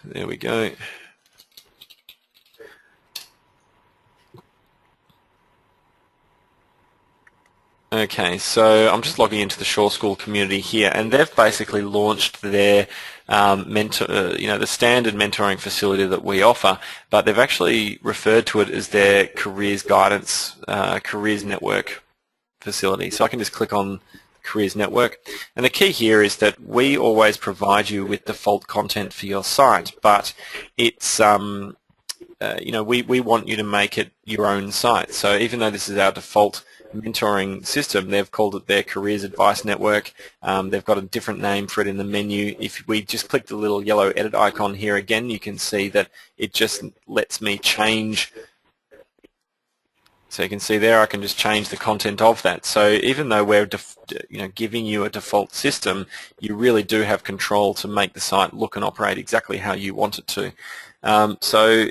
There we go. Okay, so I'm just logging into the Shore School community here, and they've basically launched their the standard mentoring facility that we offer, but they've actually referred to it as their careers guidance, careers network facility. So I can just click on Careers Network, and the key here is that we always provide you with default content for your site, but it's we want you to make it your own site. So even though this is our default mentoring system, they've called it their Careers Advice Network. They've got a different name for it in the menu. If we just click the little yellow edit icon here again, you can see that it just lets me change. So you can see there I can just change the content of that. So even though we're giving you a default system, you really do have control to make the site look and operate exactly how you want it to. So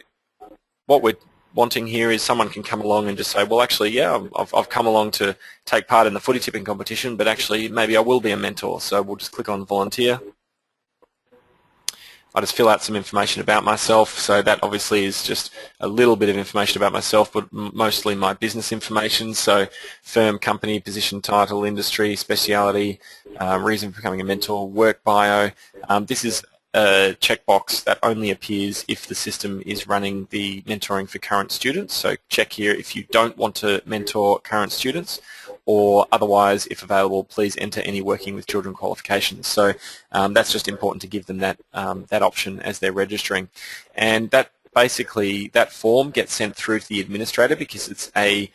what we're wanting here is someone can come along and just say, well, actually, yeah, I've come along to take part in the footy tipping competition, but actually maybe I will be a mentor. So we'll just click on volunteer. I just fill out some information about myself. So that obviously is just a little bit of information about myself, but mostly my business information. So firm, company, position, title, industry, speciality, reason for becoming a mentor, work bio. This is a checkbox that only appears if the system is running the mentoring for current students. So check here if you don't want to mentor current students, or otherwise, if available, please enter any working with children qualifications. So that's just important to give them that option as they're registering. And that basically, that form gets sent through to the administrator because it's a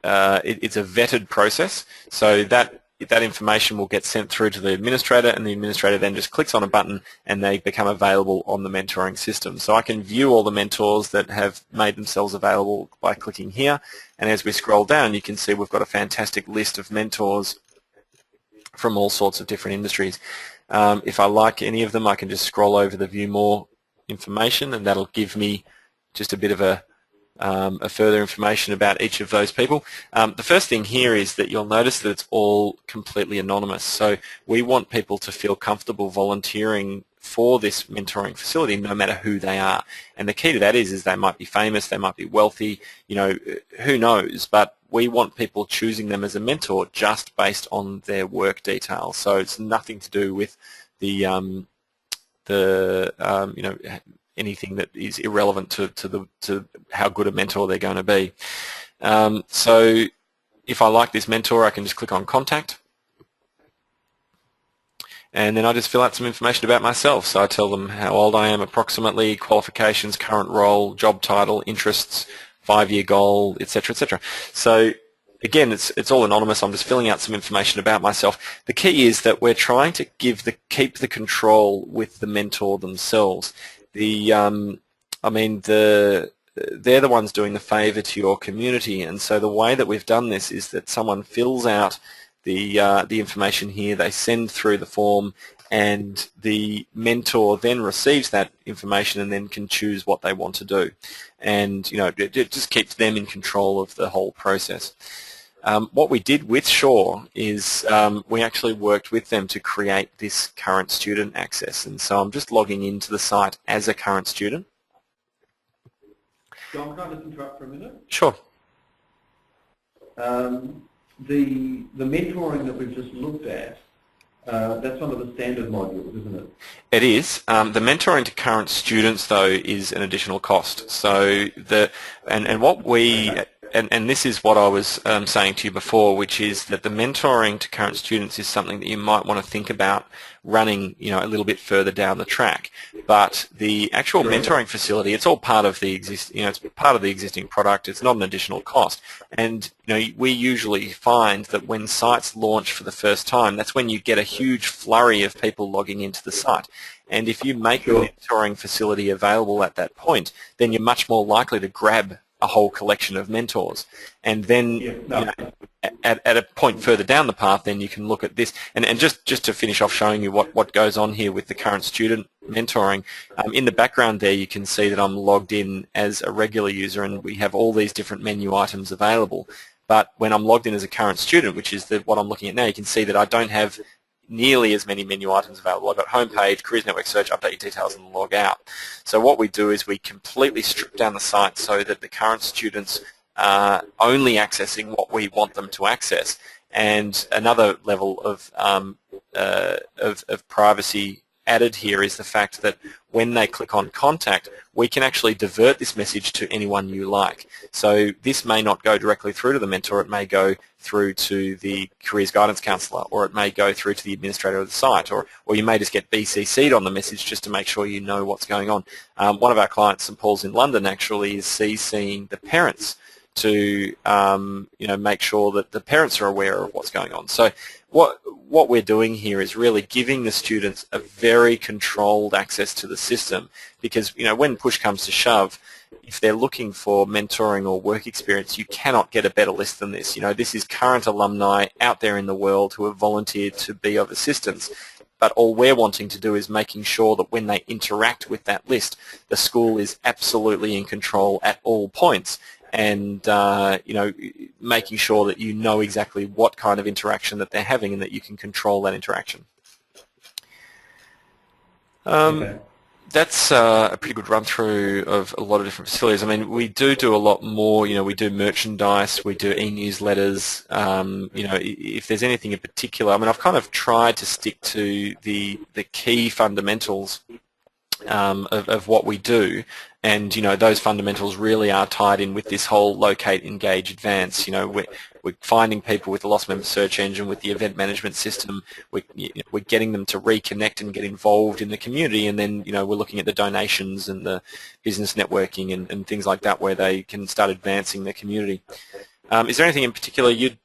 vetted process. So that information will get sent through to the administrator, and the administrator then just clicks on a button and they become available on the mentoring system. So I can view all the mentors that have made themselves available by clicking here, and as we scroll down you can see we've got a fantastic list of mentors from all sorts of different industries. If I like any of them, I can just scroll over the view more information, and that'll give me just a bit of a further information about each of those people. The first thing here is that you'll notice that it's all completely anonymous. So we want people to feel comfortable volunteering for this mentoring facility no matter who they are. And the key to that is they might be famous, they might be wealthy, who knows, but we want people choosing them as a mentor just based on their work details. So it's nothing to do with anything that is irrelevant to how good a mentor they're going to be. So if I like this mentor, I can just click on Contact, and then I just fill out some information about myself. So I tell them how old I am approximately, qualifications, current role, job title, interests, 5-year goal, etc., etc. So again, it's all anonymous. I'm just filling out some information about myself. The key is that we're trying to keep the control with the mentor themselves. They're the ones doing the favour to your community, and so the way that we've done this is that someone fills out the information here, they send through the form, and the mentor then receives that information and then can choose what they want to do, and it just keeps them in control of the whole process. What we did with Shore is we actually worked with them to create this current student access, and so I'm just logging into the site as a current student. John, can I just interrupt for a minute? Sure. The mentoring that we've just looked at, that's one of the standard modules, isn't it? It is. The mentoring to current students, though, is an additional cost. So what we and this is what I was saying to you before, which is that the mentoring to current students is something that you might want to think about running, a little bit further down the track. But the actual mentoring facility, it's all part of the it's part of the existing product. It's not an additional cost. And we usually find that when sites launch for the first time, that's when you get a huge flurry of people logging into the site. And if you make the mentoring facility available at that point, then you're much more likely to grab a whole collection of mentors, and then at a point further down the path, then you can look at this. And just to finish off showing you what goes on here with the current student mentoring, in the background there you can see that I'm logged in as a regular user, and we have all these different menu items available. But when I'm logged in as a current student, which is what I'm looking at now, you can see that I don't have nearly as many menu items available. I've got homepage, careers network search, update your details, and log out. So what we do is we completely strip down the site so that the current students are only accessing what we want them to access. And another level of privacy added here is the fact that when they click on contact, we can actually divert this message to anyone you like. So this may not go directly through to the mentor, it may go through to the careers guidance counsellor, or it may go through to the administrator of the site, or you may just get BCC'd on the message just to make sure you know what's going on. One of our clients, St Paul's in London, actually is CCing the parents to make sure that the parents are aware of what's going on. So what we're doing here is really giving the students a very controlled access to the system, because when push comes to shove, if they're looking for mentoring or work experience, you cannot get a better list than this. This is current alumni out there in the world who have volunteered to be of assistance. But all we're wanting to do is making sure that when they interact with that list, the school is absolutely in control at all points, and making sure that you know exactly what kind of interaction that they're having and that you can control that interaction. Okay. That's a pretty good run through of a lot of different facilities. I mean, we do a lot more. We do merchandise, we do e-newsletters. If there's anything in particular, I mean, I've kind of tried to stick to the key fundamentals of what we do, and those fundamentals really are tied in with this whole locate, engage, advance. We're finding people with the Lost Member Search Engine, with the event management system. We're getting them to reconnect and get involved in the community, and then we're looking at the donations and the business networking and things like that, where they can start advancing their community. Is there anything in particular you'd